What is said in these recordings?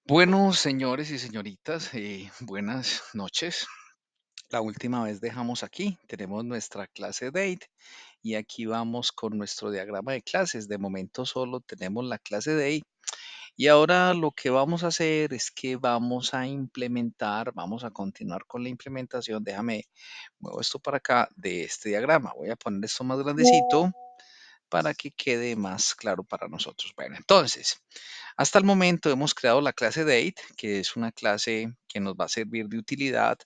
Bueno, señores y señoritas, buenas noches. La última vez dejamos aquí, tenemos nuestra clase date y aquí vamos con nuestro diagrama de clases. De momento solo tenemos la clase date y ahora lo que vamos a hacer es que vamos a implementar, vamos a continuar con la implementación. Déjame, muevo esto para acá de este diagrama. Voy a poner esto más grandecito para que quede más claro para nosotros. Bueno, entonces, hasta el momento hemos creado la clase Date, que es una clase que nos va a servir de utilidad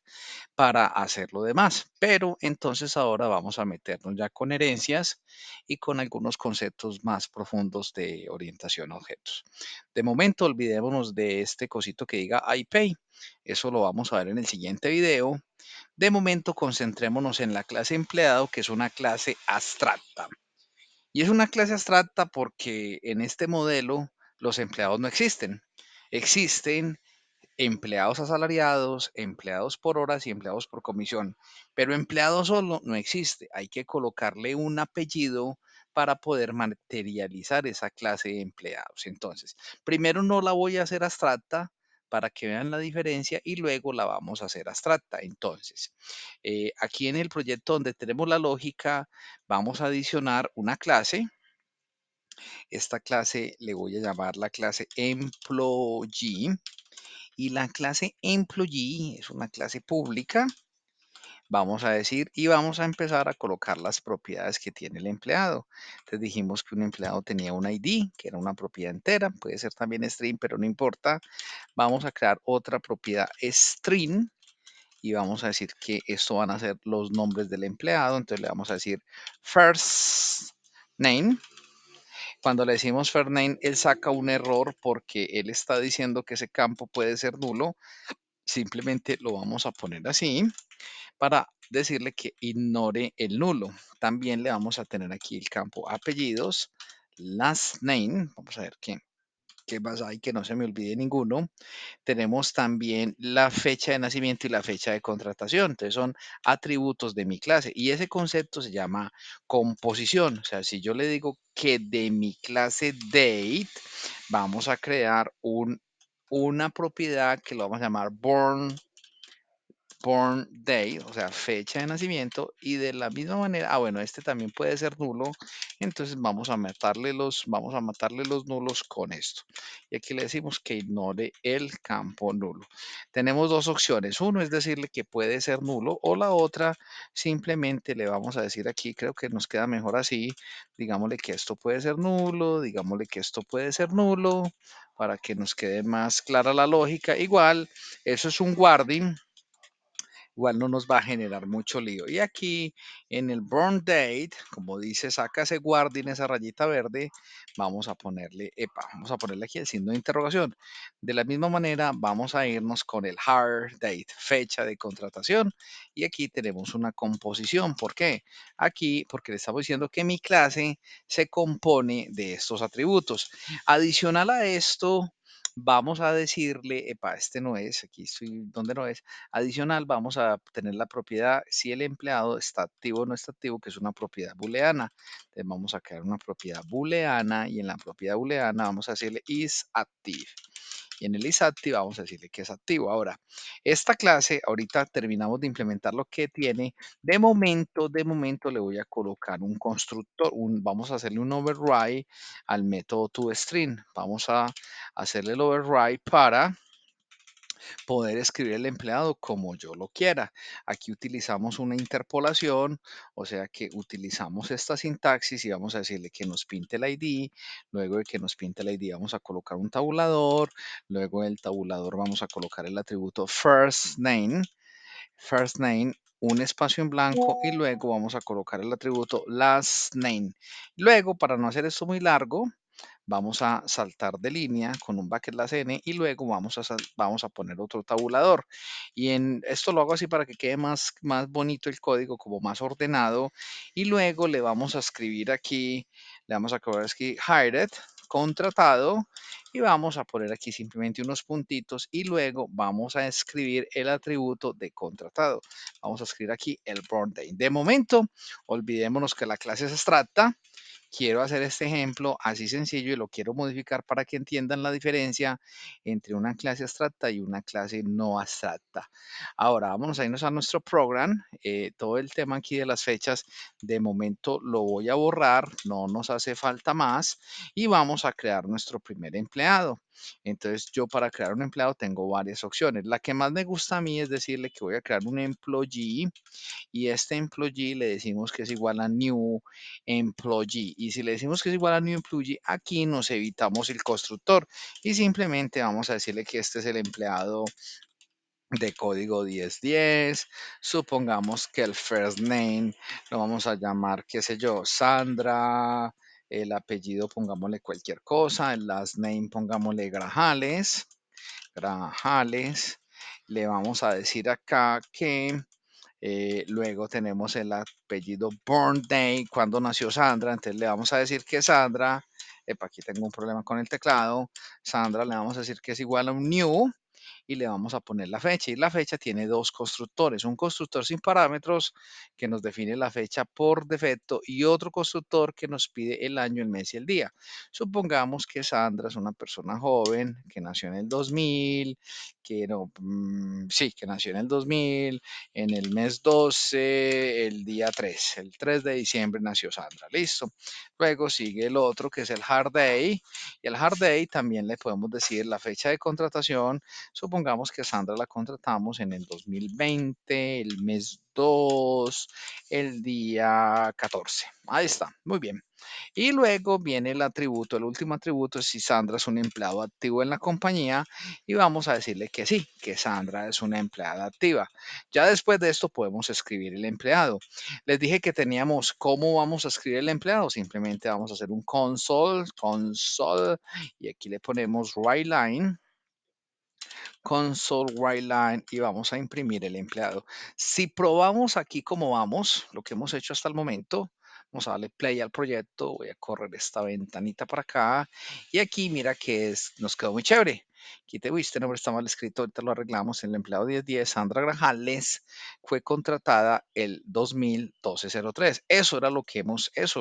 para hacer lo demás. Pero entonces ahora vamos a meternos ya con herencias y con algunos conceptos más profundos de orientación a objetos. De momento, olvidémonos de este cosito que diga iPay. Eso lo vamos a ver en el siguiente video. De momento, concentrémonos en la clase empleado, que es una clase abstracta. Y es una clase abstracta porque en este modelo los empleados no existen. Existen empleados asalariados, empleados por horas y empleados por comisión, pero empleado solo no existe. Hay que colocarle un apellido para poder materializar esa clase de empleados. Entonces, primero no la voy a hacer abstracta para que vean la diferencia y luego la vamos a hacer abstracta. Entonces, aquí en el proyecto donde tenemos la lógica, vamos a adicionar una clase. Esta clase le voy a llamar la clase employee y la clase employee es una clase pública, vamos a decir, y vamos a empezar a colocar las propiedades que tiene el empleado. Entonces dijimos que un empleado tenía un ID, que era una propiedad entera, puede ser también string, pero no importa. Vamos a crear otra propiedad string y vamos a decir que esto van a ser los nombres del empleado. Entonces le vamos a decir first name. Cuando le decimos fair name, él saca un error porque él está diciendo que ese campo puede ser nulo. Simplemente lo vamos a poner así para decirle que ignore el nulo. También le vamos a tener aquí el campo apellidos, last name. Vamos a ver qué más hay que no se me olvide ninguno. Tenemos también la fecha de nacimiento y la fecha de contratación. Entonces son atributos de mi clase y ese concepto se llama composición. O sea, si yo le digo que de mi clase date vamos a crear una propiedad que lo vamos a llamar born day, o sea, fecha de nacimiento, y de la misma manera, bueno, este también puede ser nulo, entonces vamos a matarle los nulos con esto. Y aquí le decimos que ignore el campo nulo. Tenemos dos opciones, uno es decirle que puede ser nulo, o la otra, simplemente le vamos a decir aquí, creo que nos queda mejor así, digámosle que esto puede ser nulo, digámosle que esto puede ser nulo, para que nos quede más clara la lógica. Igual, eso es un guarding, igual no nos va a generar mucho lío. Y aquí en el burn date, como dice, saca ese guardián, esa rayita verde, vamos a ponerle aquí el signo de interrogación. De la misma manera, vamos a irnos con el hard date, fecha de contratación. Y aquí tenemos una composición. ¿Por qué? Aquí, porque le estamos diciendo que mi clase se compone de estos atributos. Adicional a esto, vamos a decirle, este no es, aquí estoy donde no es. Adicional, vamos a tener la propiedad si el empleado está activo o no está activo, que es una propiedad booleana. Entonces vamos a crear una propiedad booleana y en la propiedad booleana vamos a decirle is active. Y en el is active vamos a decirle que es activo. Ahora, esta clase, ahorita terminamos de implementar lo que tiene. De momento le voy a colocar un constructor, vamos a hacerle un override al método toString. Vamos a hacerle el override para poder escribir el empleado como yo lo quiera. Aquí utilizamos una interpolación, o sea que utilizamos esta sintaxis y vamos a decirle que nos pinte el ID. Luego de que nos pinte el ID vamos a colocar un tabulador. Luego del tabulador vamos a colocar el atributo first name, un espacio en blanco y luego vamos a colocar el atributo last name. Luego, para no hacer esto muy largo, vamos a saltar de línea con un bracket n y luego vamos a poner otro tabulador. Y en esto lo hago así para que quede más bonito el código, como más ordenado. Y luego le vamos a escribir aquí, le vamos a colocar aquí hired, contratado, y vamos a poner aquí simplemente unos puntitos y luego vamos a escribir el atributo de contratado. Vamos a escribir aquí el born day. De momento, olvidémonos que la clase es abstracta. quiero hacer este ejemplo así sencillo y lo quiero modificar para que entiendan la diferencia entre una clase abstracta y una clase no abstracta. Ahora, vamos a irnos a nuestro program. Todo el tema aquí de las fechas, de momento lo voy a borrar, no nos hace falta más y vamos a crear nuestro primer empleado. Entonces, yo para crear un empleado tengo varias opciones. La que más me gusta a mí es decirle que voy a crear un employee y este employee le decimos que es igual a new employee. Y si le decimos que es igual a new employee, aquí nos evitamos el constructor y simplemente vamos a decirle que este es el empleado de código 1010. Supongamos que el first name lo vamos a llamar, qué sé yo, Sandra. El apellido pongámosle cualquier cosa. El last name pongámosle Grajales. Grajales. Le vamos a decir acá que luego tenemos el apellido Born Day, cuando nació Sandra. Entonces le vamos a decir que Sandra, aquí tengo un problema con el teclado. Sandra le vamos a decir que es igual a un new y le vamos a poner la fecha. Y la fecha tiene dos constructores, un constructor sin parámetros que nos define la fecha por defecto y otro constructor que nos pide el año, el mes y el día. Supongamos que Sandra es una persona joven que nació en el 2000, que no, sí, que nació en el 2000, en el mes 12, el día 3, el 3 de diciembre nació Sandra, listo. Luego sigue el otro que es el hard day y el hard day también le podemos decir la fecha de contratación. Supongamos que Sandra la contratamos en el 2020, el mes 2, el día 14. Ahí está, muy bien. Y luego viene el atributo, el último atributo es si Sandra es un empleado activo en la compañía y vamos a decirle que sí, que Sandra es una empleada activa. Ya después de esto podemos escribir el empleado. Les dije que teníamos cómo vamos a escribir el empleado. Simplemente vamos a hacer un console, y aquí le ponemos write line console line y vamos a imprimir el empleado. Si probamos aquí cómo vamos, lo que hemos hecho hasta el momento, vamos a darle play al proyecto, voy a correr esta ventanita para acá y aquí mira que nos quedó muy chévere. Aquí te este nombre está mal escrito, ahorita lo arreglamos. El empleado 1010, Sandra Grajales, fue contratada el 2012-03. Eso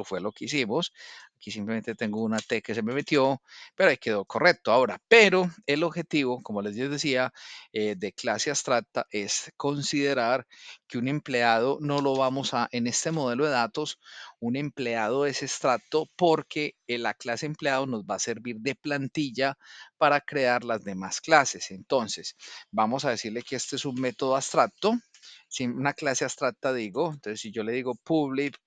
fue lo que hicimos. Aquí simplemente tengo una T que se me metió, pero ahí quedó correcto. Ahora, pero el objetivo, como les decía, de clase abstracta es considerar que un empleado no lo vamos a, en este modelo de datos, un empleado es abstracto porque la clase empleado nos va a servir de plantilla para crear las demás clases. Entonces, vamos a decirle que este es un método abstracto. Si una clase abstracta digo, entonces si yo le digo public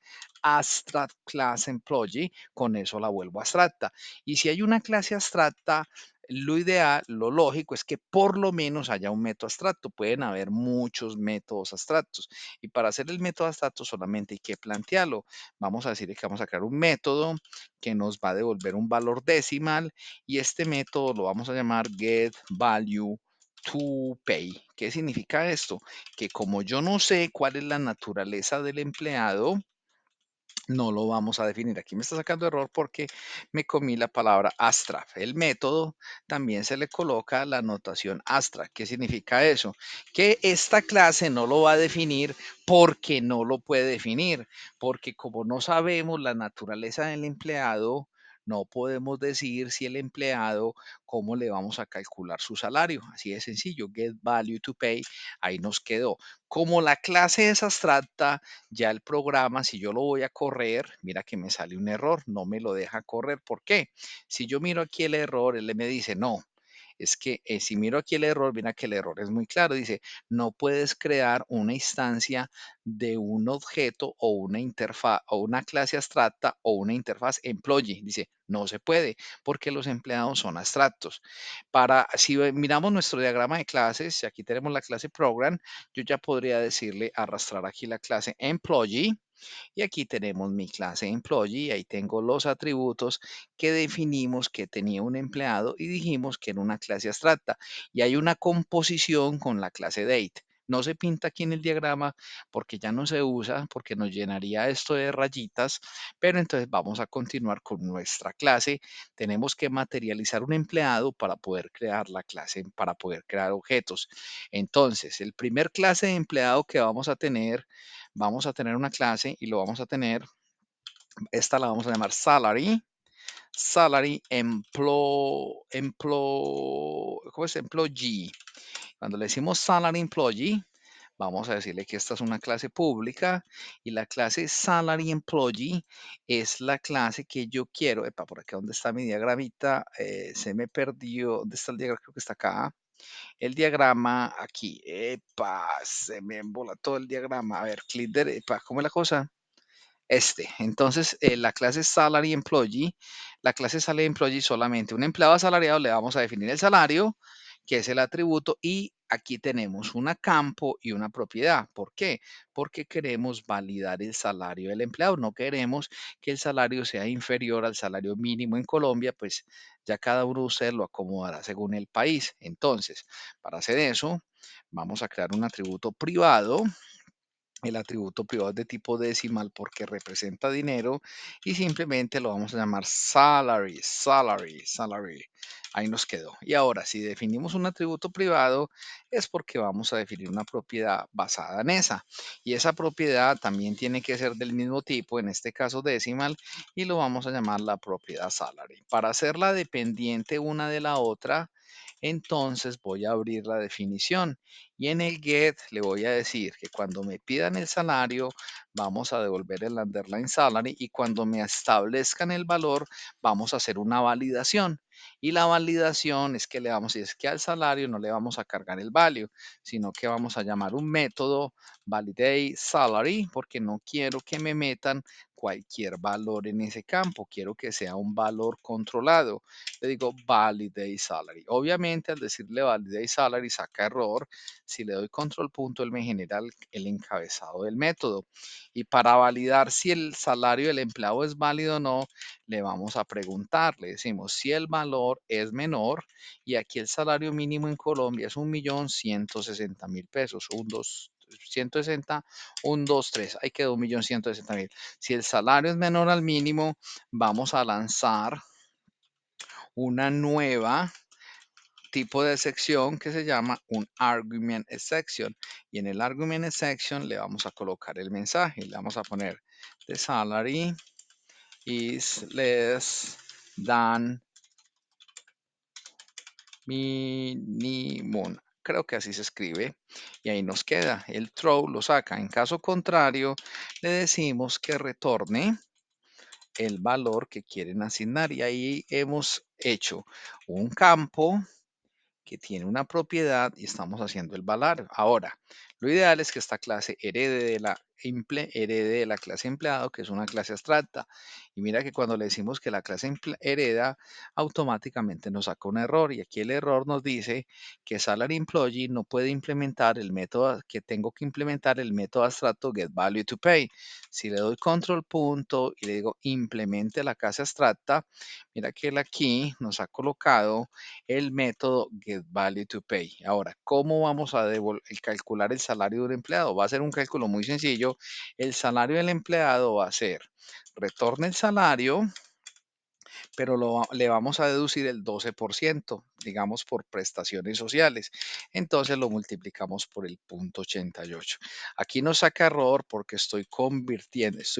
abstract class employee, con eso la vuelvo abstracta. Y si hay una clase abstracta, lo ideal, lo lógico es que por lo menos haya un método abstracto. Pueden haber muchos métodos abstractos. Y para hacer el método abstracto solamente hay que plantearlo. Vamos a decir que vamos a crear un método que nos va a devolver un valor decimal y este método lo vamos a llamar getValueToPay. ¿Qué significa esto? Que como yo no sé cuál es la naturaleza del empleado, no lo vamos a definir. Aquí me está sacando error porque me comí la palabra astra. El método también se le coloca la notación astra. ¿Qué significa eso? Que esta clase no lo va a definir porque no lo puede definir, porque como no sabemos la naturaleza del empleado, no podemos decir si el empleado, cómo le vamos a calcular su salario. Así de sencillo, get value to pay, ahí nos quedó. Como la clase es abstracta, ya el programa, si yo lo voy a correr, mira que me sale un error, no me lo deja correr. ¿Por qué? Si yo miro aquí el error, él me dice, no, es que si miro aquí el error, mira que el error es muy claro. Dice, no puedes crear una instancia de un objeto o una interfaz o una clase abstracta o una interfaz employee. Dice, no se puede porque los empleados son abstractos. Si miramos nuestro diagrama de clases, aquí tenemos la clase program, yo ya podría decirle arrastrar aquí la clase employee y aquí tenemos mi clase employee, ahí tengo los atributos que definimos que tenía un empleado y dijimos que era una clase abstracta. Y hay una composición con la clase date. No se pinta aquí en el diagrama porque ya no se usa, porque nos llenaría esto de rayitas, pero entonces vamos a continuar con nuestra clase. Tenemos que materializar un empleado para poder crear la clase, para poder crear objetos. Entonces, el primer clase de empleado que vamos a tener una clase y lo vamos a tener Esta la vamos a llamar salary. Salary ¿cómo es? Employee. Cuando le decimos salary employee, vamos a decirle que esta es una clase pública y la clase salary employee es la clase que yo quiero. Epa, por acá donde está mi diagramita, se me perdió. ¿Dónde está el diagrama? Creo que está acá. El diagrama aquí. Epa, se me embolató el diagrama. A ver, clic epa, ¿cómo es la cosa? Entonces, la clase Salary Employee, la clase Salary Employee solamente un empleado asalariado le vamos a definir el salario, que es el atributo, y aquí tenemos una campo y una propiedad. ¿Por qué? Porque queremos validar el salario del empleado. No queremos que el salario sea inferior al salario mínimo en Colombia, pues ya cada uno de ustedes lo acomodará según el país. Entonces, para hacer eso, vamos a crear un atributo privado. El atributo privado es de tipo decimal porque representa dinero y simplemente lo vamos a llamar salary, salary, salary. Ahí nos quedó. Y ahora, si definimos un atributo privado, es porque vamos a definir una propiedad basada en esa. Y esa propiedad también tiene que ser del mismo tipo, en este caso decimal, y lo vamos a llamar la propiedad salary. Para hacerla dependiente una de la otra, entonces voy a abrir la definición y en el get le voy a decir que cuando me pidan el salario, vamos a devolver el underline salary y cuando me establezcan el valor, vamos a hacer una validación. Y la validación es que le vamos a decir que al salario no le vamos a cargar el value, sino que vamos a llamar un método validate salary porque no quiero que me metan cualquier valor en ese campo, quiero que sea un valor controlado. Le digo validate salary. Obviamente al decirle validate salary saca error. Si le doy control punto, él me genera el encabezado del método. Y para validar si el salario del empleado es válido o no, le vamos a preguntar, le decimos si el valor es menor y aquí el salario mínimo en Colombia es 1.160.000 pesos, 160, 123, ahí quedó 1.160.000. Si el salario es menor al mínimo, vamos a lanzar una nueva tipo de sección que se llama un argument section. Y en el argument section le vamos a colocar el mensaje. Le vamos a poner the salary is less than minimum. Creo que así se escribe. Y ahí nos queda. El throw lo saca. En caso contrario, le decimos que retorne el valor que quieren asignar. Y ahí hemos hecho un campo que tiene una propiedad y estamos haciendo el valor. Ahora, lo ideal es que esta clase herede de la clase empleado, que es una clase abstracta. Y mira que cuando le decimos que la clase hereda, automáticamente nos saca un error. Y aquí el error nos dice que salary employee no puede implementar el método, que tengo que implementar el método abstracto getValueToPay. Si le doy control punto y le digo implemente la clase abstracta, mira que él aquí nos ha colocado el método getValueToPay. Ahora, ¿cómo vamos a calcular el salario de un empleado? Va a ser un cálculo muy sencillo. El salario del empleado va a ser, retorna el salario, pero le vamos a deducir el 12%, digamos, por prestaciones sociales. Entonces lo multiplicamos por el punto 88. Aquí nos saca error porque estoy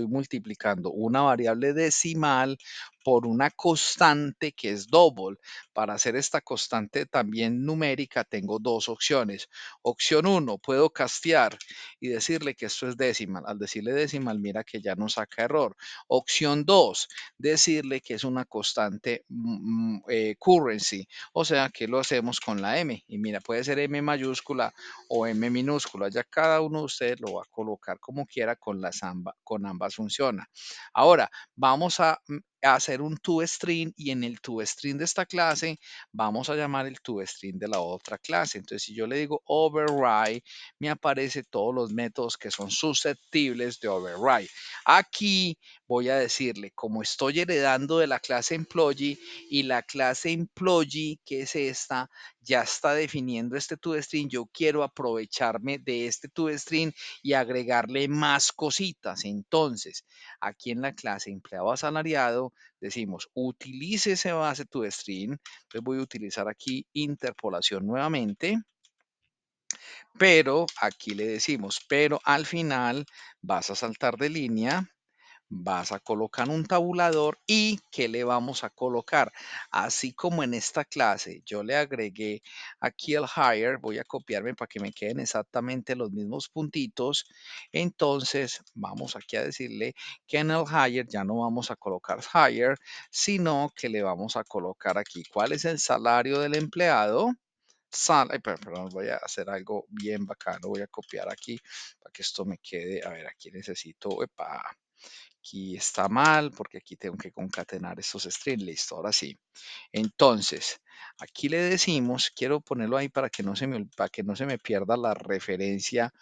multiplicando una variable decimal por una constante que es double. Para hacer esta constante también numérica tengo dos opciones. Opción 1, puedo castear y decirle que esto es decimal. Al decirle decimal, mira que ya nos saca error. Opción 2, decirle que es una constante currency, o sea que lo hacemos con la M. Y mira, puede ser M mayúscula o M minúscula, ya cada uno de ustedes lo va a colocar como quiera, con ambas funciona. Ahora, vamos a hacer un toString y en el toString de esta clase vamos a llamar el toString de la otra clase. Entonces, si yo le digo override, me aparece todos los métodos que son susceptibles de override. Aquí voy a decirle, como estoy heredando de la clase employee y la clase employee, que es esta, ya está definiendo este toString, yo quiero aprovecharme de este toString y agregarle más cositas. Entonces, aquí en la clase empleado asalariado, decimos, utilice ese base toString. Entonces voy a utilizar aquí interpolación nuevamente. Pero aquí le decimos, pero al final vas a saltar de línea, vas a colocar un tabulador y ¿qué le vamos a colocar? Así como en esta clase yo le agregué aquí el higher, voy a copiarme para que me queden exactamente los mismos puntitos. Entonces vamos aquí a decirle que en el higher ya no vamos a colocar higher, sino que le vamos a colocar aquí cuál es el salario del empleado. Ay, perdón, voy a hacer algo bien bacano. Voy a copiar aquí para que esto me quede. A ver, aquí necesito, epa, aquí está mal porque aquí tengo que concatenar estos strings. Listo, ahora sí. Entonces, aquí le decimos, quiero ponerlo ahí para que no se me pierda la referencia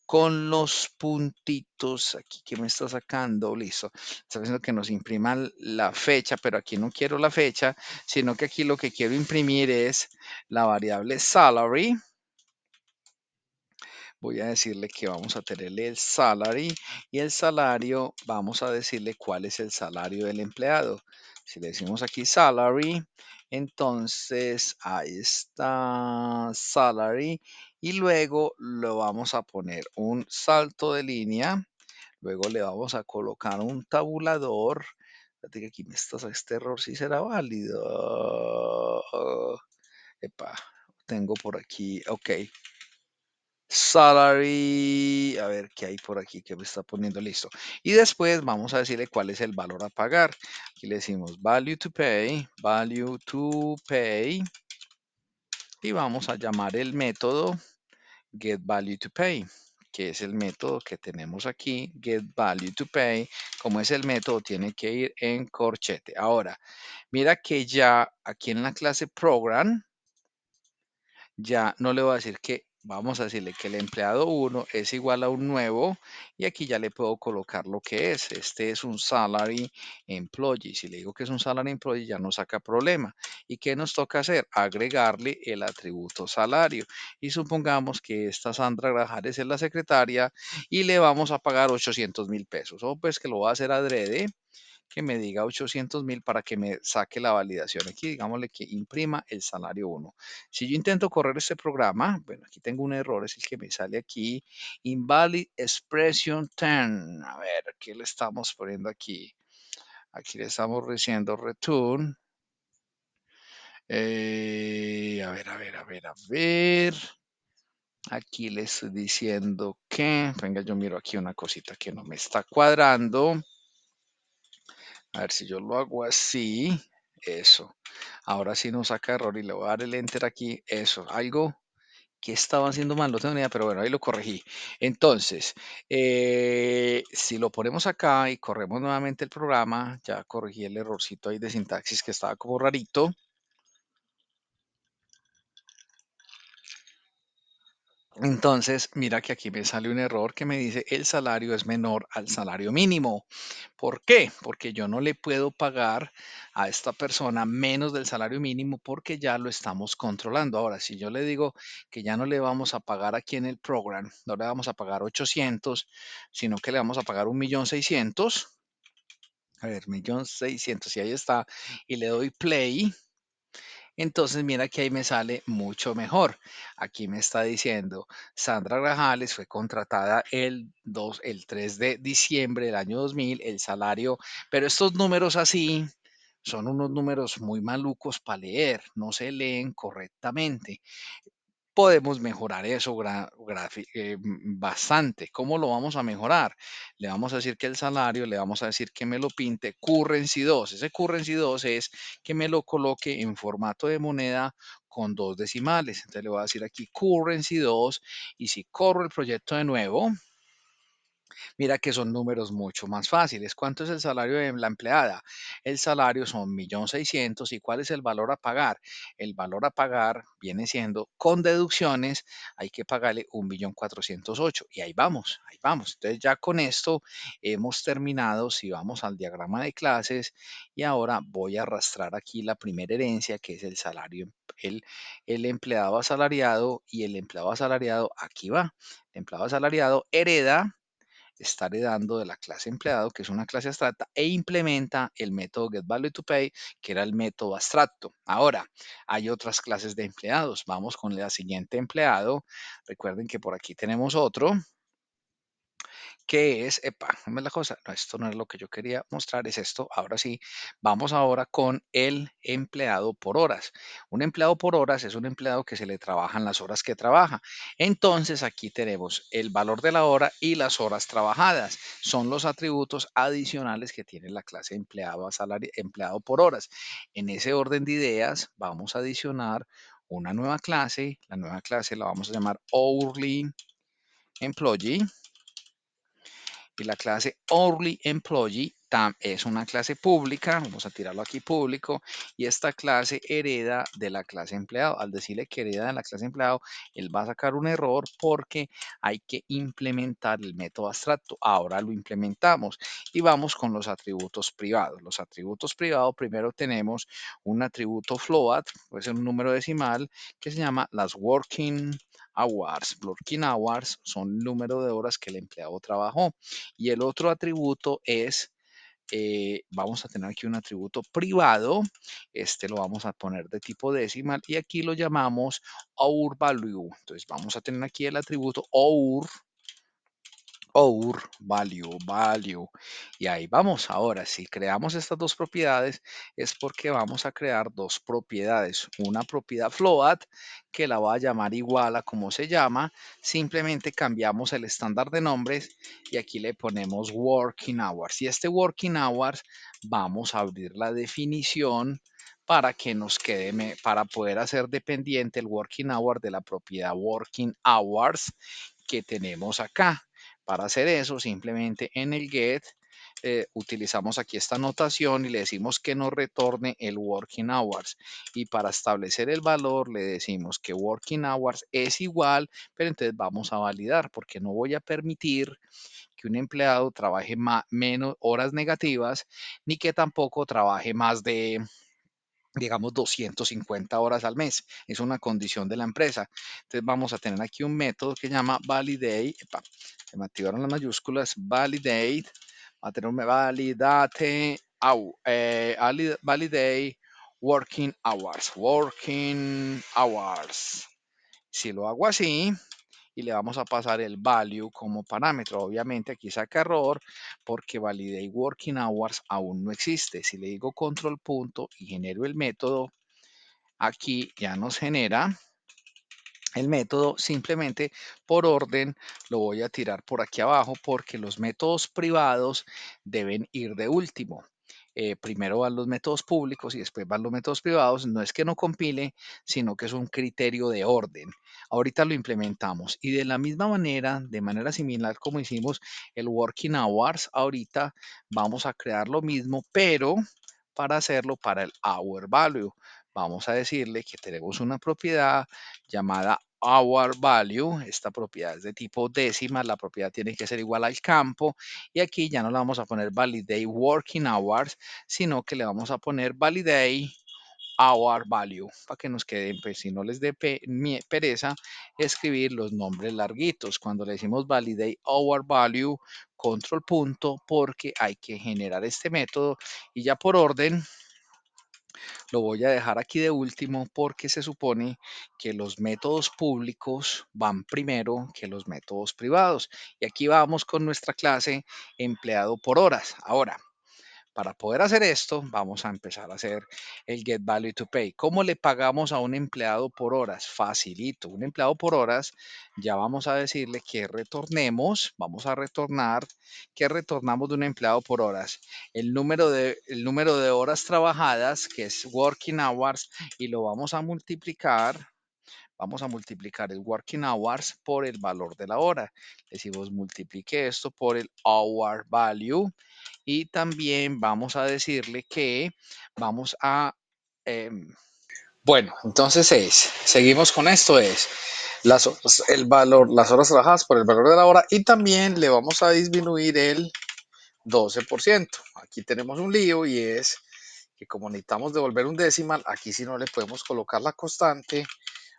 con los puntitos aquí que me está sacando. Listo. Está diciendo que nos imprima la fecha, pero aquí no quiero la fecha, sino que aquí lo que quiero imprimir es la variable salary. Voy a decirle que vamos a tenerle el salary y el salario, vamos a decirle cuál es el salario del empleado. Si le decimos aquí salary, entonces ahí está salary y luego lo vamos a poner un salto de línea. Luego le vamos a colocar un tabulador. Fíjate que aquí me está este error si será válido. Epa, tengo por aquí, ok. Salary, a ver qué hay por aquí que me está poniendo listo. Y después vamos a decirle cuál es el valor a pagar. Aquí le decimos value to pay, y vamos a llamar el método get value to pay, que es el método que tenemos aquí, get value to pay. Como es el método, tiene que ir en corchete. Ahora, mira que ya aquí en la clase program, ya no le voy a decir que, vamos a decirle que el empleado 1 es igual a un nuevo y aquí ya le puedo colocar lo que es. Este es un salary employee. Si le digo que es un salary employee ya no saca problema. ¿Y qué nos toca hacer? Agregarle el atributo salario. Y supongamos que esta Sandra Grajales es la secretaria y le vamos a pagar 800.000 pesos. O pues que lo va a hacer adrede, que me diga 800.000 para que me saque la validación. Aquí digámosle que imprima el salario 1. Si yo intento correr este programa, bueno, aquí tengo un error, es el que me sale aquí, invalid expression 10. A ver, ¿qué le estamos poniendo aquí? Aquí le estamos diciendo return. A ver. Aquí le estoy diciendo que, venga, yo miro aquí una cosita que no me está cuadrando. A ver si yo lo hago así. Eso. Ahora sí no saca error y le voy a dar el enter aquí. Eso. Algo que estaba haciendo mal, no tengo ni idea, pero bueno, ahí lo corregí. Entonces, si lo ponemos acá y corremos nuevamente el programa, ya corregí el errorcito ahí de sintaxis que estaba como rarito. Entonces, mira que aquí me sale un error que me dice el salario es menor al salario mínimo. ¿Por qué? Porque yo no le puedo pagar a esta persona menos del salario mínimo porque ya lo estamos controlando. Ahora, si yo le digo que ya no le vamos a pagar aquí en el program, no le vamos a pagar 800, sino que le vamos a pagar 1.600.000. A ver, 1.600.000, y ahí está, y le doy play. Entonces, mira que ahí me sale mucho mejor. Aquí me está diciendo, Sandra Grajales fue contratada el 3 de diciembre del año 2000, el salario, pero estos números así son unos números muy malucos para leer, no se leen correctamente. Podemos mejorar eso bastante. ¿Cómo lo vamos a mejorar? Le vamos a decir que el salario, le vamos a decir que me lo pinte currency 2. Ese currency 2 es que me lo coloque en formato de moneda con dos decimales. Entonces le voy a decir aquí currency 2 y si corro el proyecto de nuevo, mira que son números mucho más fáciles. ¿Cuánto es el salario de la empleada? El salario son 1.600.000. ¿Y cuál es el valor a pagar? El valor a pagar viene siendo con deducciones, hay que pagarle 1.408.000. Y ahí vamos, ahí vamos. Entonces ya con esto hemos terminado. Si vamos al diagrama de clases y ahora voy a arrastrar aquí la primera herencia que es el salario, el, el empleado asalariado, y el empleado asalariado aquí va. El empleado asalariado hereda, está heredando de la clase empleado, que es una clase abstracta, e implementa el método getValueToPay, que era el método abstracto. Ahora, hay otras clases de empleados. Vamos con la siguiente empleado. Recuerden que por aquí tenemos otro ¿Qué es? Epa, ¿cómo es la cosa? No, esto no es lo que yo quería mostrar, es esto. Ahora sí, vamos ahora con el empleado por horas. Un empleado por horas es un empleado que se le trabajan las horas que trabaja. Entonces aquí tenemos el valor de la hora y las horas trabajadas. Son los atributos adicionales que tiene la clase empleado, empleado por horas. En ese orden de ideas, vamos a adicionar una nueva clase. La nueva clase la vamos a llamar Hourly Employee. Y la clase Hourly Employee es una clase pública, vamos a tirarlo aquí público, y esta clase hereda de la clase empleado. Al decirle que hereda de la clase empleado, él va a sacar un error porque hay que implementar el método abstracto. Ahora lo implementamos y vamos con los atributos privados. Los atributos privados, primero tenemos un atributo float, puede ser un número decimal, que se llama las working hours. Working hours son el número de horas que el empleado trabajó. Y el otro atributo es, vamos a tener aquí un atributo privado, este lo vamos a poner de tipo decimal y aquí lo llamamos our value. Entonces vamos a tener aquí el atributo value. Y ahí vamos. Ahora, si creamos estas dos propiedades, es porque vamos a crear dos propiedades. Una propiedad float, que la voy a llamar igual a como se llama. Simplemente cambiamos el estándar de nombres y aquí le ponemos working hours. Y este working hours, vamos a abrir la definición para que nos quede, para poder hacer dependiente el working hour de la propiedad working hours que tenemos acá. Para hacer eso, simplemente en el get utilizamos aquí esta notación y le decimos que nos retorne el working hours. Y para establecer el valor le decimos que working hours es igual, pero entonces vamos a validar porque no voy a permitir que un empleado trabaje menos horas negativas ni que tampoco trabaje más de, digamos, 250 horas al mes. Es una condición de la empresa. Entonces vamos a tener aquí un método que se llama validate. Epa, se me activaron las mayúsculas. Validate. Va a tener un validate, validate working hours. Working hours. Si lo hago así, y le vamos a pasar el value como parámetro. Obviamente aquí saca error porque validate working hours aún no existe. Si le digo control punto y genero el método, aquí ya nos genera el método. Simplemente por orden lo voy a tirar por aquí abajo porque los métodos privados deben ir de último. Primero van los métodos públicos y después van los métodos privados. No es que no compile, sino que es un criterio de orden. Ahorita lo implementamos y de la misma manera, de manera similar como hicimos el working hours, ahorita vamos a crear lo mismo, pero para hacerlo para el hour value. Vamos a decirle que tenemos una propiedad llamada hour value. Esta propiedad es de tipo décima, la propiedad tiene que ser igual al campo y aquí ya no le vamos a poner validate working hours, sino que le vamos a poner validate hour value para que nos queden, pues si no les dé pereza escribir los nombres larguitos. Cuando le decimos validate hour value, control punto, porque hay que generar este método y ya por orden lo voy a dejar aquí de último porque se supone que los métodos públicos van primero que los métodos privados. Y aquí vamos con nuestra clase empleado por horas. Ahora, para poder hacer esto, vamos a empezar a hacer el get value to pay. ¿Cómo le pagamos a un empleado por horas? Facilito. Un empleado por horas, ya vamos a decirle que retornemos, vamos a retornar, que retornamos de un empleado por horas. El número de horas trabajadas, que es working hours, y lo vamos a multiplicar. Vamos a multiplicar el working hours por el valor de la hora. Decimos multiplique esto por el hour value y también vamos a decirle que vamos a... bueno, entonces seguimos con esto, es el valor, las horas trabajadas por el valor de la hora y también le vamos a disminuir el 12%. Aquí tenemos un lío y es que como necesitamos devolver un decimal, aquí sí no le podemos colocar la constante,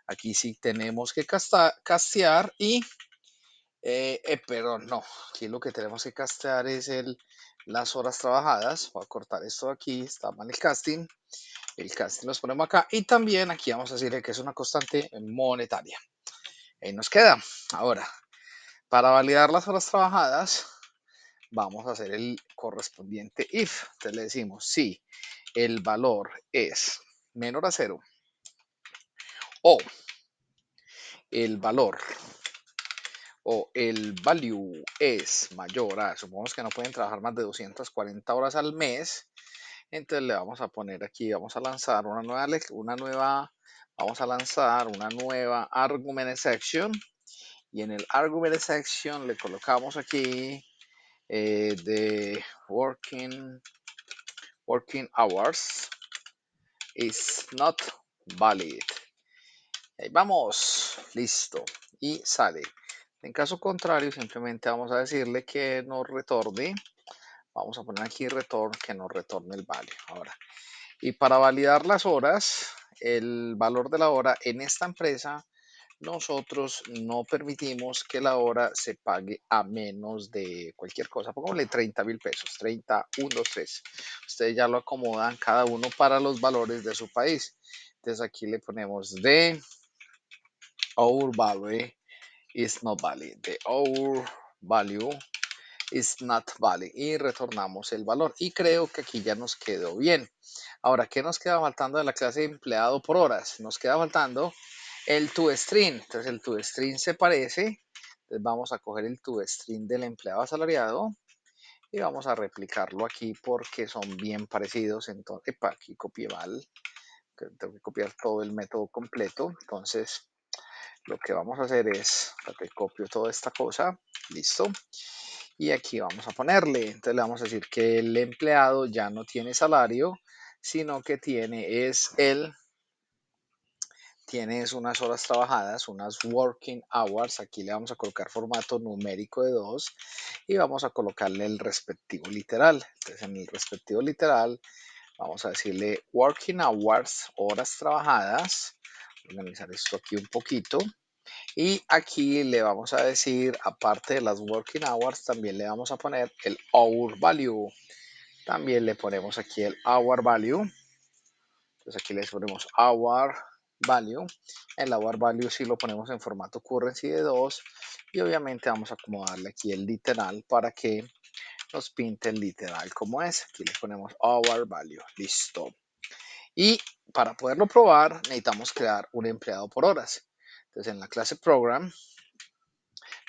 aquí sí tenemos que castear y, perdón, no, aquí lo que tenemos que castear es las horas trabajadas. Voy a cortar esto de aquí, está mal el casting los ponemos acá y también aquí vamos a decirle que es una constante monetaria. Ahí nos queda. Ahora, para validar las horas trabajadas, vamos a hacer el correspondiente if. Entonces le decimos si el valor es menor a 0 o el valor o el value es mayor a, supongamos que no pueden trabajar más de 240 horas al mes, entonces le vamos a poner aquí, vamos a lanzar vamos a lanzar una nueva argument section, y en el argument section le colocamos aquí de working hours is not valid. Ahí vamos, listo, y sale. En caso contrario, simplemente vamos a decirle que nos retorne, vamos a poner aquí return, que nos retorne el value. Ahora, y para validar las horas, el valor de la hora en esta empresa, nosotros no permitimos que la hora se pague a menos de cualquier cosa. Pongámosle 30.000 pesos, 30, 1, 2, 3. Ustedes ya lo acomodan cada uno para los valores de su país. Entonces aquí le ponemos de our value is not valid. The our value is not valid. Y retornamos el valor. Y creo que aquí ya nos quedó bien. Ahora, ¿qué nos queda faltando de la clase de empleado por horas? Nos queda faltando el toString. Entonces el toString se parece. Entonces vamos a coger el toString del empleado asalariado y vamos a replicarlo aquí porque son bien parecidos. Entonces, aquí copié mal. Tengo que copiar todo el método completo. Entonces, lo que vamos a hacer es, te copio toda esta cosa, listo, y aquí vamos a ponerle, entonces le vamos a decir que el empleado ya no tiene salario, sino que tiene unas horas trabajadas, unas working hours, aquí le vamos a colocar formato numérico de 2 y vamos a colocarle el respectivo literal, entonces en el respectivo literal vamos a decirle working hours, horas trabajadas, organizar esto aquí un poquito. Y aquí le vamos a decir, aparte de las working hours, también le vamos a poner el hour value. También le ponemos aquí el hour value. Entonces aquí le ponemos hour value. El hour value sí lo ponemos en formato currency de 2. Y obviamente vamos a acomodarle aquí el literal para que nos pinte el literal como es. Aquí le ponemos hour value. Listo. Y para poderlo probar necesitamos crear un empleado por horas. Entonces en la clase program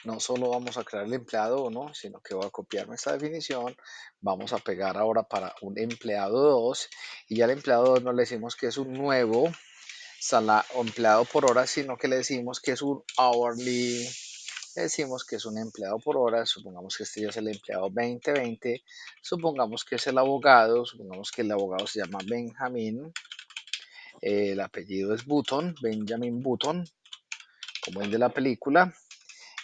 no solo vamos a crear el empleado 1, sino que voy a copiarme esta definición, vamos a pegar ahora para un empleado 2 y ya al empleado 2 no le decimos que es un nuevo empleado por hora, sino que le decimos que es un hourly, le decimos que es un empleado por hora, supongamos que este ya es el empleado 2020, supongamos que es el abogado, supongamos que el abogado se llama Benjamin, el apellido es Button, Benjamin Button, como el de la película.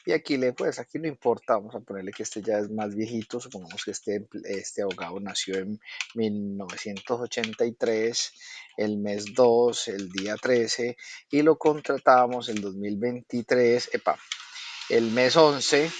Y aquí aquí no importa, vamos a ponerle que este ya es más viejito, supongamos que este abogado nació en 1983, el mes 2, el día 13, y lo contratamos el 2023, el mes 11,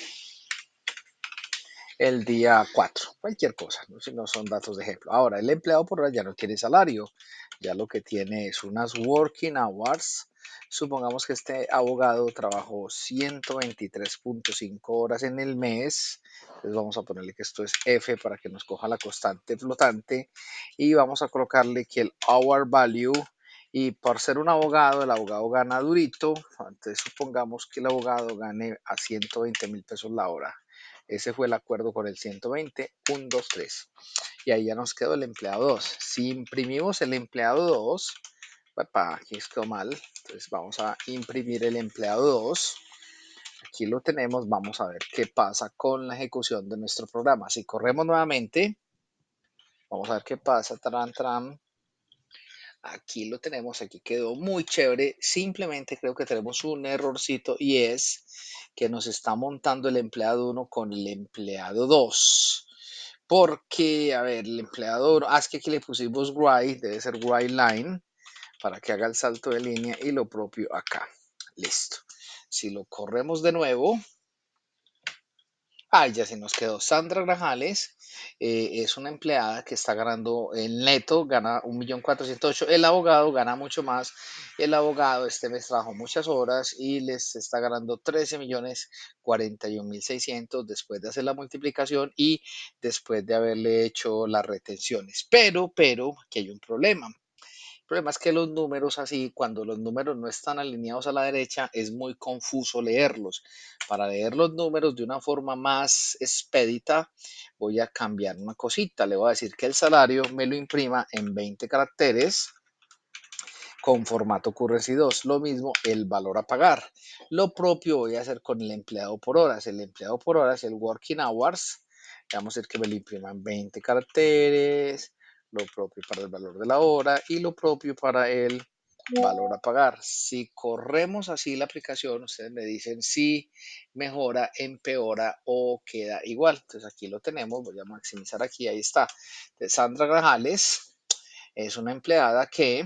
el día 4, cualquier cosa, ¿no? Si no son datos de ejemplo. Ahora, el empleado por hora ya no tiene salario, ya lo que tiene es unas working hours. Supongamos que este abogado trabajó 123.5 horas en el mes. Entonces vamos a ponerle que esto es F para que nos coja la constante flotante. Y vamos a colocarle que el hour value, y por ser un abogado, el abogado gana durito. Entonces supongamos que el abogado gane a 120.000 pesos la hora. Ese fue el acuerdo con el 120, 1, 2, 3. Y ahí ya nos quedó el empleado 2. Si imprimimos el empleado 2, aquí quedó mal. Entonces vamos a imprimir el empleado 2. Aquí lo tenemos. Vamos a ver qué pasa con la ejecución de nuestro programa. Si corremos nuevamente, vamos a ver qué pasa. Tran, tran. Aquí lo tenemos, aquí quedó muy chévere. Simplemente creo que tenemos un errorcito y es que nos está montando el empleado 1 con el empleado 2. Porque, a ver, el empleado 1, es que aquí le pusimos write, debe ser write line, para que haga el salto de línea y lo propio acá. Listo. Si lo corremos de nuevo, Ay, ya se nos quedó. Sandra Grajales es una empleada que está ganando el neto, gana 1.408.000. El abogado gana mucho más. El abogado este mes trabajó muchas horas y les está ganando 13.041.600 después de hacer la multiplicación y después de haberle hecho las retenciones. Pero, aquí hay un problema. El problema es que los números así, cuando los números no están alineados a la derecha, es muy confuso leerlos. Para leer los números de una forma más expedita, voy a cambiar una cosita. Le voy a decir que el salario me lo imprima en 20 caracteres con formato Currency 2. Lo mismo el valor a pagar. Lo propio voy a hacer con el empleado por horas. El empleado por horas, el working hours, vamos a decir que me lo impriman 20 caracteres, lo propio para el valor de la hora y lo propio para el valor a pagar. Si corremos así la aplicación, ustedes me dicen si mejora, empeora o queda igual. Entonces aquí lo tenemos, voy a maximizar aquí, ahí está. De Sandra Grajales es una empleada que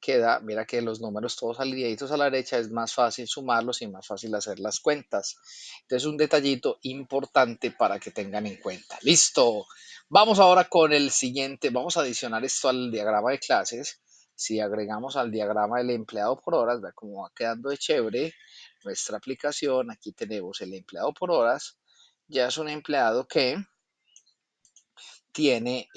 queda, mira que los números todos alineaditos a la derecha, es más fácil sumarlos y más fácil hacer las cuentas. Entonces, un detallito importante para que tengan en cuenta. Listo. Vamos ahora con el siguiente. Vamos a adicionar esto al diagrama de clases. Si agregamos al diagrama del empleado por horas, vea cómo va quedando de chévere nuestra aplicación. Aquí tenemos el empleado por horas. Ya es un empleado que tiene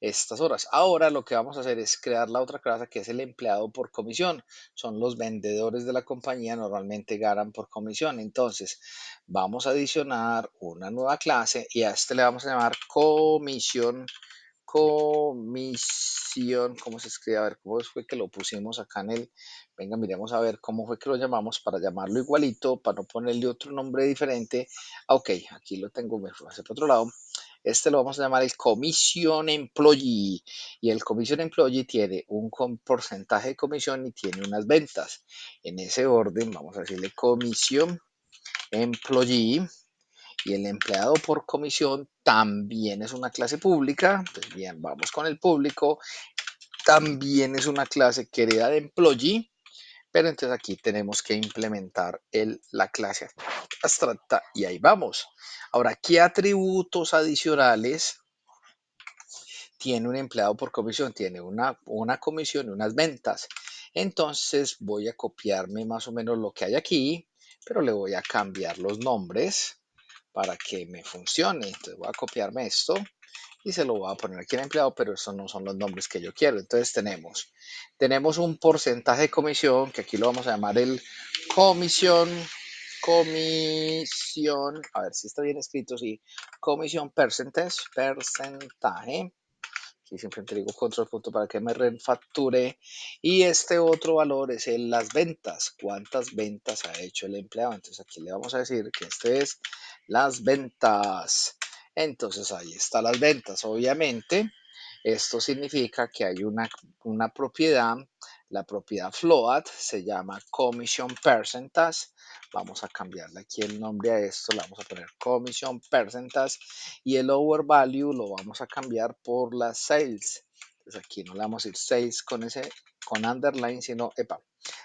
estas horas. Ahora lo que vamos a hacer es crear la otra clase que es el empleado por comisión. Son los vendedores de la compañía, normalmente ganan por comisión. Entonces, vamos a adicionar una nueva clase y a este le vamos a llamar comisión. Comisión, ¿cómo se escribe? A ver, ¿cómo fue que lo pusimos acá en el? Venga, miremos a ver cómo fue que lo llamamos para llamarlo igualito, para no ponerle otro nombre diferente. Ok, aquí lo tengo, me fue hacia otro lado. Este lo vamos a llamar el Commission Employee. Y el Commission Employee tiene un porcentaje de comisión y tiene unas ventas. En ese orden, vamos a decirle Commission Employee. Y el empleado por comisión también es una clase pública. Entonces, bien, vamos con el público. También es una clase que hereda de employee. Pero entonces aquí tenemos que implementar la clase abstracta y ahí vamos. Ahora, ¿qué atributos adicionales tiene un empleado por comisión? Tiene una comisión y unas ventas. Entonces voy a copiarme más o menos lo que hay aquí, pero le voy a cambiar los nombres para que me funcione. Entonces voy a copiarme esto y se lo voy a poner aquí en empleado, pero estos no son los nombres que yo quiero. Entonces tenemos un porcentaje de comisión, que aquí lo vamos a llamar el comisión, a ver si está bien escrito, sí, comisión porcentaje. Aquí siempre te digo control punto para que me refacture. Y este otro valor es las ventas. ¿Cuántas ventas ha hecho el empleado? Entonces aquí le vamos a decir que este es las ventas. Entonces ahí están las ventas. Obviamente, esto significa que hay una propiedad. La propiedad float se llama commission percentage. Vamos a cambiarle aquí el nombre a esto. Le vamos a poner commission percentage y el overvalue lo vamos a cambiar por las sales. Entonces aquí no le vamos a ir sales con underline, sino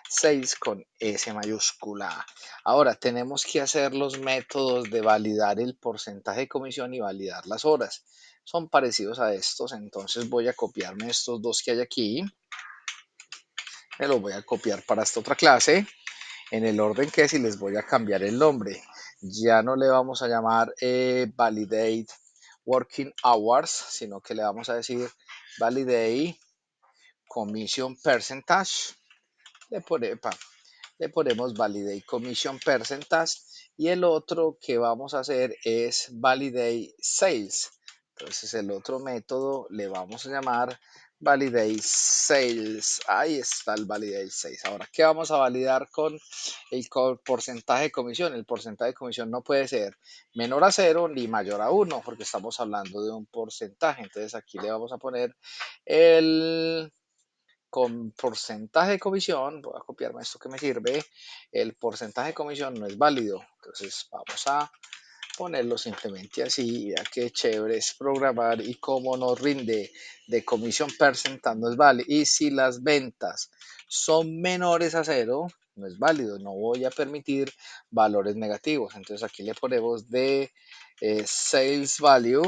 sales con S mayúscula. Ahora tenemos que hacer los métodos de validar el porcentaje de comisión y validar las horas. Son parecidos a estos, entonces voy a copiarme estos dos que hay aquí. Me los voy a copiar para esta otra clase en el orden que es y les voy a cambiar el nombre. Ya no le vamos a llamar validate working hours, sino que le vamos a decir validate commission percentage. Le ponemos validate commission percentage y el otro que vamos a hacer es validate sales. Entonces el otro método le vamos a llamar validate sales. Ahí está el validate sales. Ahora, ¿qué vamos a validar con el porcentaje de comisión? El porcentaje de comisión no puede ser menor a 0 ni mayor a 1 porque estamos hablando de un porcentaje. Entonces aquí le vamos a poner el con porcentaje de comisión. Voy a copiarme esto que me sirve. El porcentaje de comisión no es válido. Entonces vamos a ponerlo simplemente así. Ya qué chévere es programar y cómo nos rinde de comisión percentual no es válido. Y si las ventas son menores a cero, no es válido. No voy a permitir valores negativos. Entonces aquí le ponemos de sales value.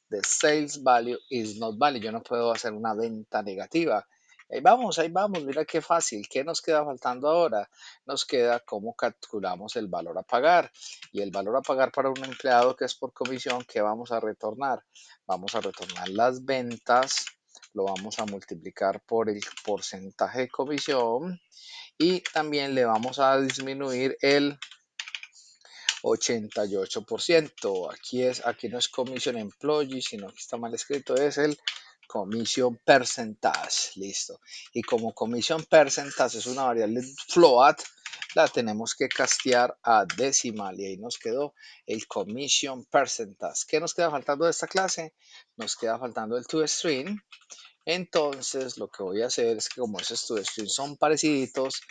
The sales value is not valid. Yo no puedo hacer una venta negativa. Ahí vamos, mira qué fácil. ¿Qué nos queda faltando ahora? Nos queda cómo calculamos el valor a pagar. Y el valor a pagar para un empleado que es por comisión, ¿qué vamos a retornar? Vamos a retornar las ventas, lo vamos a multiplicar por el porcentaje de comisión y también le vamos a disminuir el 88%. Aquí no es commission employee, sino que está mal escrito, es el commission percentage. Listo. Y como commission percentage es una variable float, la tenemos que castear a decimal y ahí nos quedó el commission percentage. ¿Qué nos queda faltando de esta clase? Nos queda faltando el toString. Entonces, lo que voy a hacer es que como esos toString son parecidos,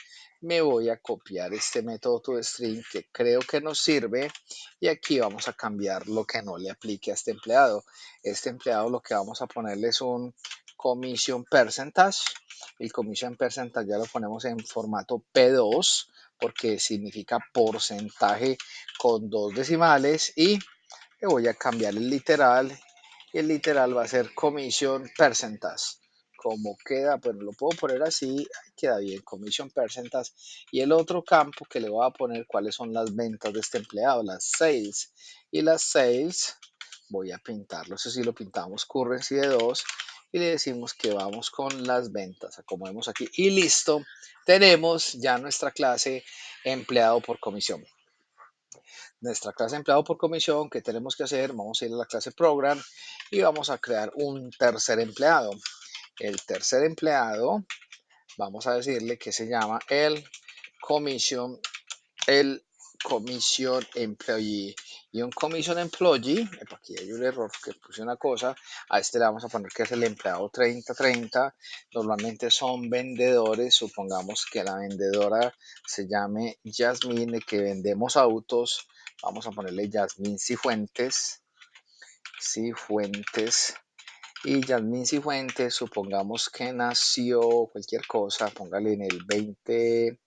me voy a copiar este método toString que creo que nos sirve y aquí vamos a cambiar lo que no le aplique a este empleado. Este empleado lo que vamos a ponerle es un commission percentage. El commission percentage ya lo ponemos en formato P2 porque significa porcentaje con dos decimales y le voy a cambiar el literal y el literal va a ser commission percentage. Como queda, pues lo puedo poner así, queda bien, commission percentage. Y el otro campo que le voy a poner cuáles son las ventas de este empleado, las sales. Y las sales, voy a pintarlo, eso sí lo pintamos currency de 2 y le decimos que vamos con las ventas, acomodemos aquí y listo, tenemos ya nuestra clase empleado por comisión. Nuestra clase empleado por comisión, ¿qué tenemos que hacer? Vamos a ir a la clase program y vamos a crear un tercer empleado. El tercer empleado, vamos a decirle que se llama el commission employee. Y un commission employee, aquí hay un error que puse una cosa, a este le vamos a poner que es el empleado 3030. Normalmente son vendedores, supongamos que la vendedora se llame Yasmine, que vendemos autos, vamos a ponerle Yasmín Cifuentes. Cifuentes. Y Yasmín Cifuentes, supongamos que nació cualquier cosa, póngale en el 20,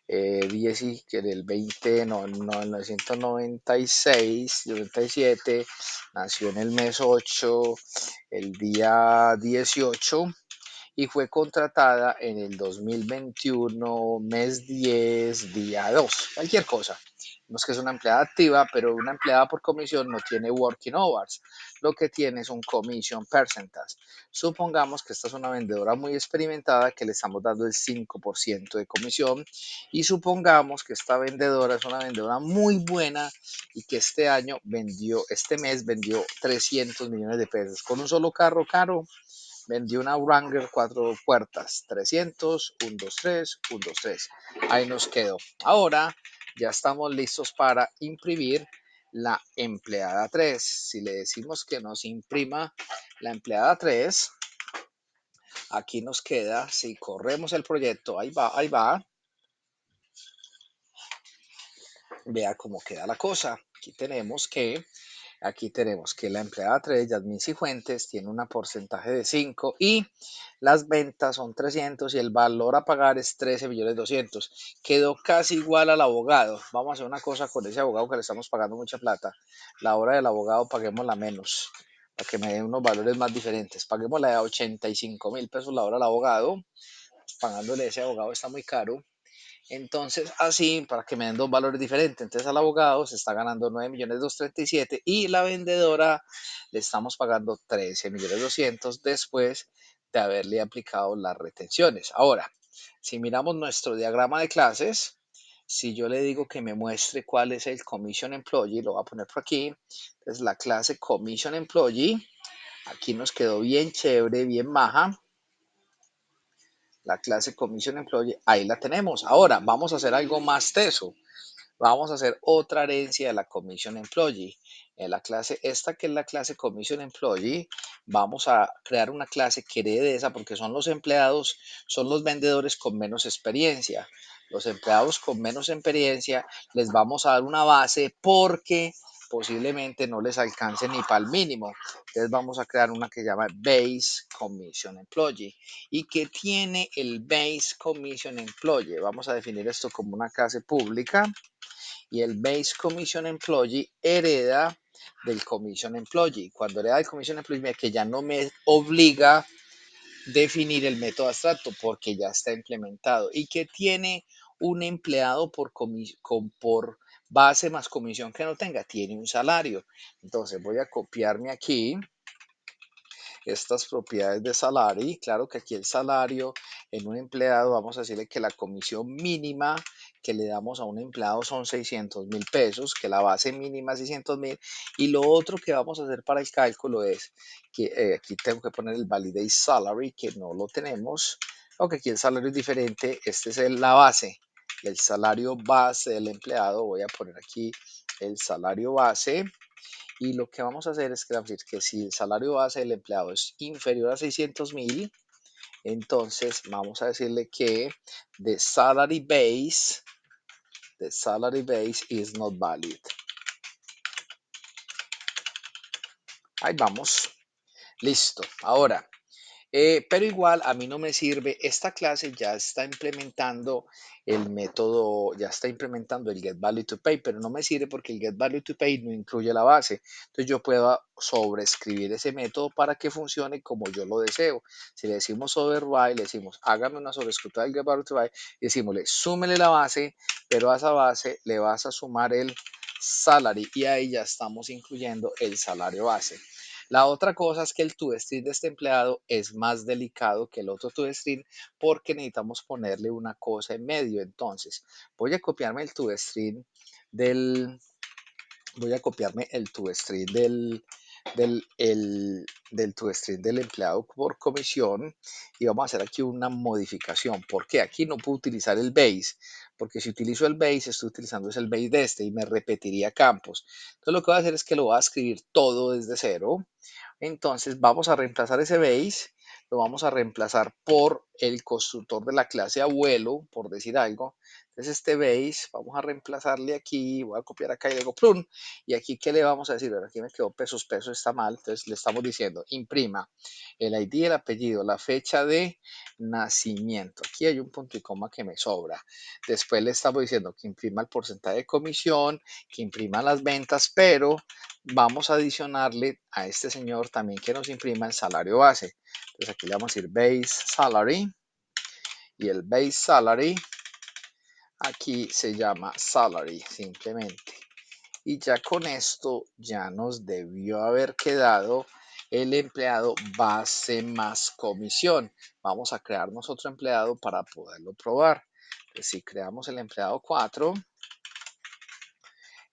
10, que del 20, no, 1996, 97, nació en el mes 8, el día 18 y fue contratada en el 2021, mes 10, día 2, cualquier cosa. No es que es una empleada activa, pero una empleada por comisión no tiene working hours. Lo que tiene es un commission percentage. Supongamos que esta es una vendedora muy experimentada que le estamos dando el 5% de comisión y supongamos que esta vendedora es una vendedora muy buena y que este mes vendió 300 millones de pesos con un solo carro caro. Vendió una Wrangler 4 puertas, 300, 1, 2, 3, 1, 2, 3. Ahí nos quedó. Ahora ya estamos listos para imprimir la empleada 3. Si le decimos que nos imprima la empleada 3, aquí nos queda, si corremos el proyecto, ahí va, vea cómo queda la cosa. Aquí tenemos que la empleada 3, Yasmín Cifuentes, tiene un porcentaje de 5 y las ventas son 300 y el valor a pagar es 13.200.000. Quedó casi igual al abogado. Vamos a hacer una cosa con ese abogado que le estamos pagando mucha plata. La hora del abogado paguémosla menos para que me den unos valores más diferentes. Paguémosla de 85.000 pesos la hora al abogado. Pagándole a ese abogado está muy caro. Entonces, así, para que me den dos valores diferentes. Entonces, al abogado se está ganando 9.237.000 y la vendedora le estamos pagando 13.200.000 después de haberle aplicado las retenciones. Ahora, si miramos nuestro diagrama de clases, si yo le digo que me muestre cuál es el Commission Employee, lo voy a poner por aquí. Entonces, la clase Commission Employee, aquí nos quedó bien chévere, bien maja. La clase Commission Employee, ahí la tenemos. Ahora vamos a hacer algo más teso. Vamos a hacer otra herencia de la Commission Employee. En la clase esta que es la clase Commission Employee, vamos a crear una clase que herede de esa porque son los empleados, son los vendedores con menos experiencia. Los empleados con menos experiencia les vamos a dar una base porque posiblemente no les alcance ni para el mínimo. Entonces vamos a crear una que se llama Base Commission Employee. ¿Y que tiene el Base Commission Employee? Vamos a definir esto como una clase pública y el Base Commission Employee hereda del Commission Employee. Cuando hereda del Commission Employee, que ya no me obliga definir el método abstracto porque ya está implementado y que tiene un empleado por base más comisión que no tenga, tiene un salario. Entonces voy a copiarme aquí estas propiedades de salario. Claro que aquí el salario en un empleado, vamos a decirle que la comisión mínima que le damos a un empleado son 600 mil pesos, que la base mínima es 600 mil. Y lo otro que vamos a hacer para el cálculo es que aquí tengo que poner el validate salary, que no lo tenemos, aunque aquí el salario es diferente. Este es la base, el salario base del empleado. Voy a poner aquí el salario base. Y lo que vamos a hacer es que si el salario base del empleado es inferior a 600 mil, entonces vamos a decirle que the salary base is not valid. Ahí vamos. Listo. Ahora, pero igual a mí no me sirve, esta clase ya está implementando el método, ya está implementando el get value to pay, pero no me sirve porque el get value to pay no incluye la base. Entonces yo puedo sobreescribir ese método para que funcione como yo lo deseo. Si le decimos override, le decimos hágame una sobrescritura del get value to pay y decimos súmele la base, pero a esa base le vas a sumar el salary y ahí ya estamos incluyendo el salario base. La otra cosa es que el toString de este empleado es más delicado que el otro toString porque necesitamos ponerle una cosa en medio. Entonces, voy a copiarme el toString del, voy a copiarme el toString del toString del empleado por comisión y vamos a hacer aquí una modificación. ¿Por qué? Aquí no puedo utilizar el base, porque si utilizo el base, estoy utilizando el base de este y me repetiría campos. Entonces, lo que voy a hacer es que lo voy a escribir todo desde cero. Entonces vamos a reemplazar ese base, lo vamos a reemplazar por el constructor de la clase abuelo, por decir algo. Entonces este base, vamos a reemplazarle aquí, voy a copiar acá y le digo plum, y aquí ¿qué le vamos a decir? Bueno, aquí me quedó pesos, pesos, está mal, entonces le estamos diciendo imprima el ID, el apellido, la fecha de nacimiento. Aquí hay un punto y coma que me sobra. Después le estamos diciendo que imprima el porcentaje de comisión, que imprima las ventas, pero vamos a adicionarle a este señor también que nos imprima el salario base. Entonces aquí le vamos a decir base salary y el base salary aquí se llama salary simplemente. Y ya con esto ya nos debió haber quedado el empleado base más comisión. Vamos a crearnos otro empleado para poderlo probar. Entonces, si creamos el empleado 4,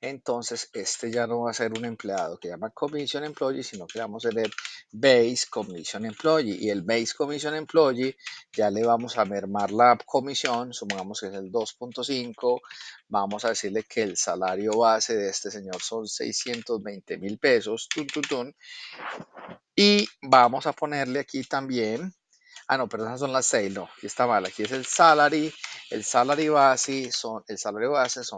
entonces este ya no va a ser un empleado que llama Commission Employee, sino que vamos a tener Base Commission Employee. Y el Base Commission Employee ya le vamos a mermar la comisión, supongamos que es el 2.5. Vamos a decirle que el salario base de este señor son 620 mil pesos. Y vamos a ponerle aquí también. Ah, no, pero esas son las 6, no, aquí está mal. Aquí es el salario base son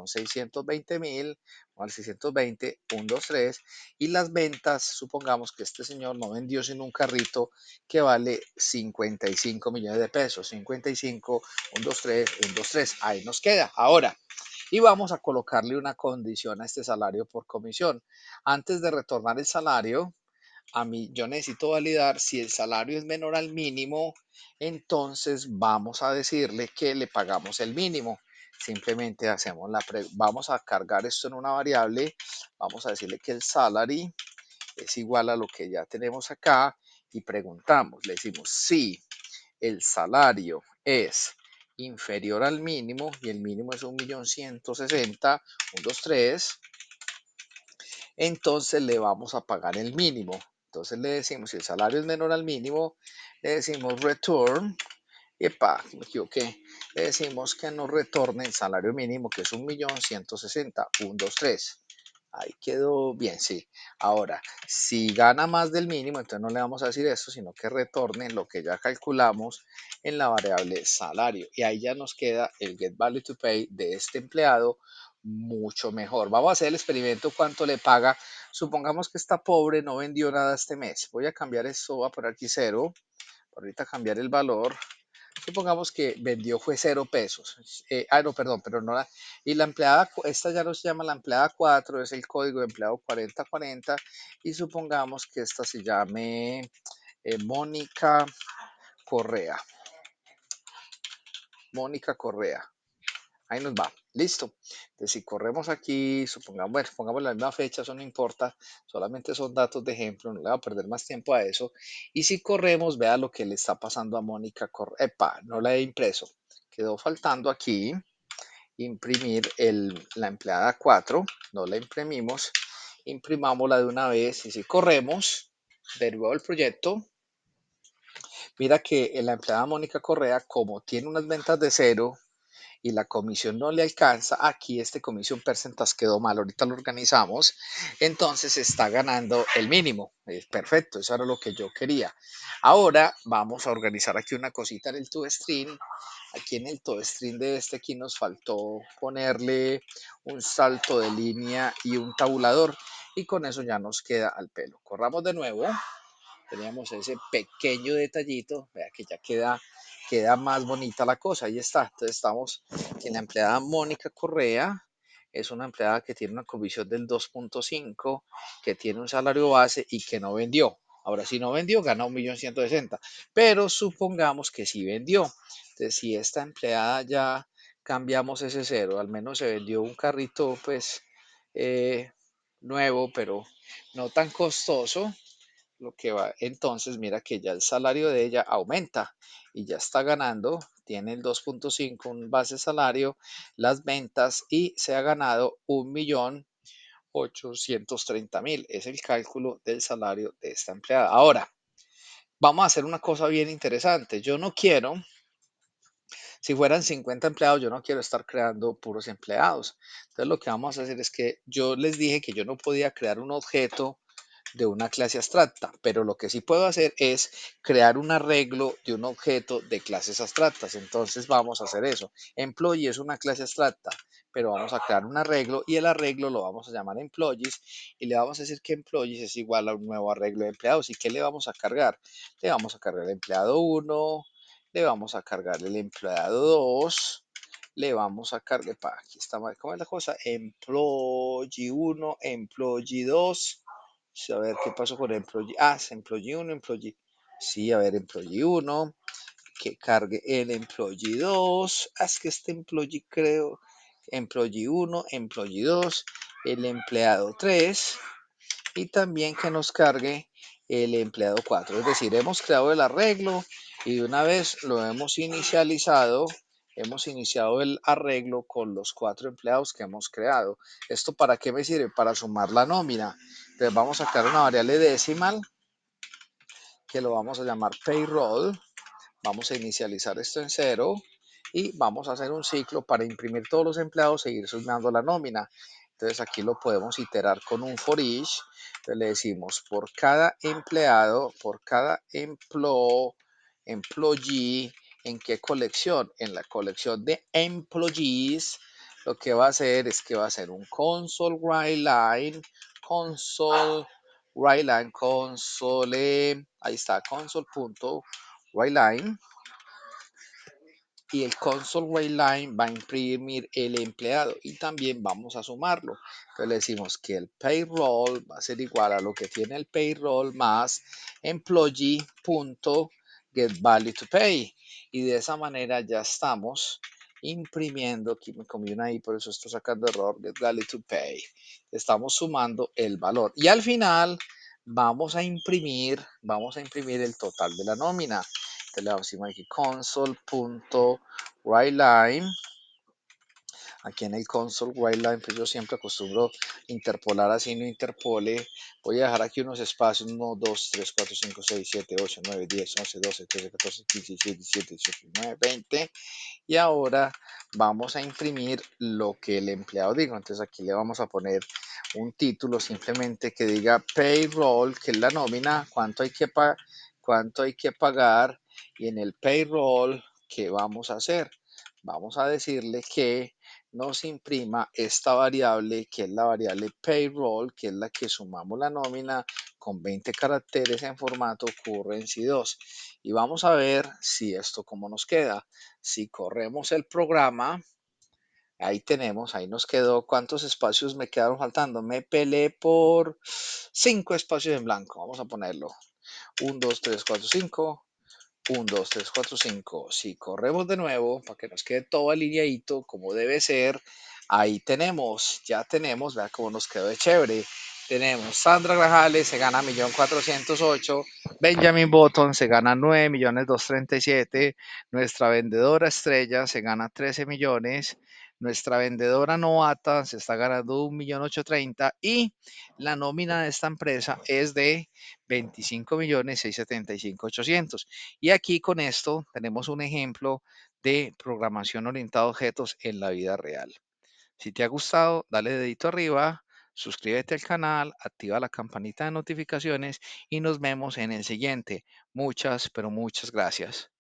620 mil, o al 620, 1, 2, 3. Y las ventas, supongamos que este señor no vendió sin un carrito que vale 55 millones de pesos. 55, 1, 2, 3, 1, 2, 3. Ahí nos queda. Ahora, y vamos a colocarle una condición a este salario por comisión. Antes de retornar el salario, a mí yo necesito validar si el salario es menor al mínimo, entonces vamos a decirle que le pagamos el mínimo. Simplemente vamos a cargar esto en una variable, vamos a decirle que el salary es igual a lo que ya tenemos acá y preguntamos, le decimos si el salario es inferior al mínimo y el mínimo es 1.160.000, 2, 3, entonces le vamos a pagar el mínimo. Entonces le decimos, si el salario es menor al mínimo, le decimos return, epa, me equivoqué, le decimos que nos retorne el salario mínimo, que es 1.160.000, 1, 2, 3. Ahí quedó bien, sí. Ahora, si gana más del mínimo, entonces no le vamos a decir esto, sino que retorne lo que ya calculamos en la variable salario. Y ahí ya nos queda el get value to pay de este empleado mucho mejor. Vamos a hacer el experimento, cuánto le paga. Supongamos que está pobre, no vendió nada este mes. Voy a cambiar esto, voy a poner aquí 0. Ahorita cambiar el valor. Supongamos que vendió fue 0 pesos. No, perdón, pero no la. Y la empleada, esta ya no se llama la empleada 4, es el código de empleado 4040. Y supongamos que esta se llame Mónica Correa. Mónica Correa. Ahí nos va. Listo. Entonces, si corremos aquí, supongamos, bueno, pongamos la misma fecha, eso no importa, solamente son datos de ejemplo, no le va a perder más tiempo a eso. Y si corremos, vea lo que le está pasando a Mónica Correa. Epa, no la he impreso. Quedó faltando aquí imprimir la empleada 4, no la imprimimos, imprimámosla de una vez y si corremos, de nuevo el proyecto, mira que la empleada Mónica Correa, como tiene unas ventas de 0, y la comisión no le alcanza, aquí este comisión percentage quedó mal, ahorita lo organizamos, entonces está ganando el mínimo. Perfecto, eso era lo que yo quería. Ahora vamos a organizar aquí una cosita en el toString. Aquí en el toString de este aquí nos faltó ponerle un salto de línea y un tabulador y con eso ya nos queda al pelo. Corramos de nuevo. Teníamos ese pequeño detallito, vea que ya queda más bonita la cosa, ahí está. Entonces estamos que la empleada Mónica Correa es una empleada que tiene una comisión del 2.5, que tiene un salario base y que no vendió. Ahora, si no vendió, gana 1.160.000, pero supongamos que sí vendió. Entonces, si esta empleada ya cambiamos ese 0, al menos se vendió un carrito, pues, nuevo, pero no tan costoso, lo que va, entonces mira que ya el salario de ella aumenta y ya está ganando, tiene el 2.5, un base salario, las ventas y se ha ganado 1.830.000. Es el cálculo del salario de esta empleada. Ahora, vamos a hacer una cosa bien interesante. Yo no quiero, si fueran 50 empleados, yo no quiero estar creando puros empleados. Entonces lo que vamos a hacer es que yo les dije que yo no podía crear un objeto de una clase abstracta, pero lo que sí puedo hacer es crear un arreglo de un objeto de clases abstractas. Entonces vamos a hacer eso. Employee es una clase abstracta, pero vamos a crear un arreglo y el arreglo lo vamos a llamar employees y le vamos a decir que employees es igual a un nuevo arreglo de empleados. ¿Y qué le vamos a cargar? Le vamos a cargar el empleado 1, le vamos a cargar el empleado 2, le vamos a cargar, aquí está, ¿cómo es la cosa? Employee 1, employee 2. Sí, a ver qué pasó con employee. Es employee 1, employee. Sí, a ver, employee 1, que cargue el employee 2. Es que este employee creo, employee 1, employee 2, el empleado 3 y también que nos cargue el empleado 4. Es decir, hemos creado el arreglo y de una vez lo hemos inicializado. Hemos iniciado el arreglo con los 4 empleados que hemos creado. ¿Esto para qué me sirve? Para sumar la nómina. Entonces vamos a crear una variable decimal que lo vamos a llamar payroll. Vamos a inicializar esto en 0 y vamos a hacer un ciclo para imprimir todos los empleados e ir sumando la nómina. Entonces aquí lo podemos iterar con un for each. Entonces le decimos por cada empleado, por cada employee, ¿en qué colección? En la colección de employees. Lo que va a hacer es que va a hacer un console write line, console, ahí está, console.writeline y el console writeline va a imprimir el empleado y también vamos a sumarlo. Entonces le decimos que el payroll va a ser igual a lo que tiene el payroll más employee.getValueToPay y de esa manera ya estamos imprimiendo, aquí me comí una I, por eso estoy sacando error, getValueToPay. Estamos sumando el valor y al final vamos a imprimir el total de la nómina. Entonces le vamos a decir aquí console.writeline Aquí en el console whileline, pues yo siempre acostumbro interpolar así, no interpole. Voy a dejar aquí unos espacios, 1, 2, 3, 4, 5, 6, 7, 8, 9, 10, 11, 12, 13, 14, 15, 16, 17, 18, 19, 20. Y ahora vamos a imprimir lo que el empleado diga. Entonces aquí le vamos a poner un título simplemente que diga payroll, que es la nómina, cuánto hay que pagar, y en el payroll, ¿qué vamos a hacer? Vamos a decirle que nos imprima esta variable, que es la variable payroll, que es la que sumamos la nómina con 20 caracteres en formato currency 2. Y vamos a ver si esto cómo nos queda. Si corremos el programa, ahí tenemos, ahí nos quedó. ¿Cuántos espacios me quedaron faltando? Me peleé por 5 espacios en blanco. Vamos a ponerlo. 1, 2, 3, 4, 5. 1, 2, 3, 4, 5. Si corremos de nuevo, para que nos quede todo alineadito como debe ser, ahí tenemos, ya tenemos, vea cómo nos quedó de chévere. Tenemos Sandra Grajales, se gana 1.408.000. Benjamin Button se gana 9.237.000. Nuestra vendedora estrella se gana 13 millones. Nuestra vendedora novata se está ganando 1.830.000. Y la nómina de esta empresa es de 25.675.800. Y aquí con esto tenemos un ejemplo de programación orientada a objetos en la vida real. Si te ha gustado, dale dedito arriba, suscríbete al canal, activa la campanita de notificaciones y nos vemos en el siguiente. Muchas, pero muchas gracias.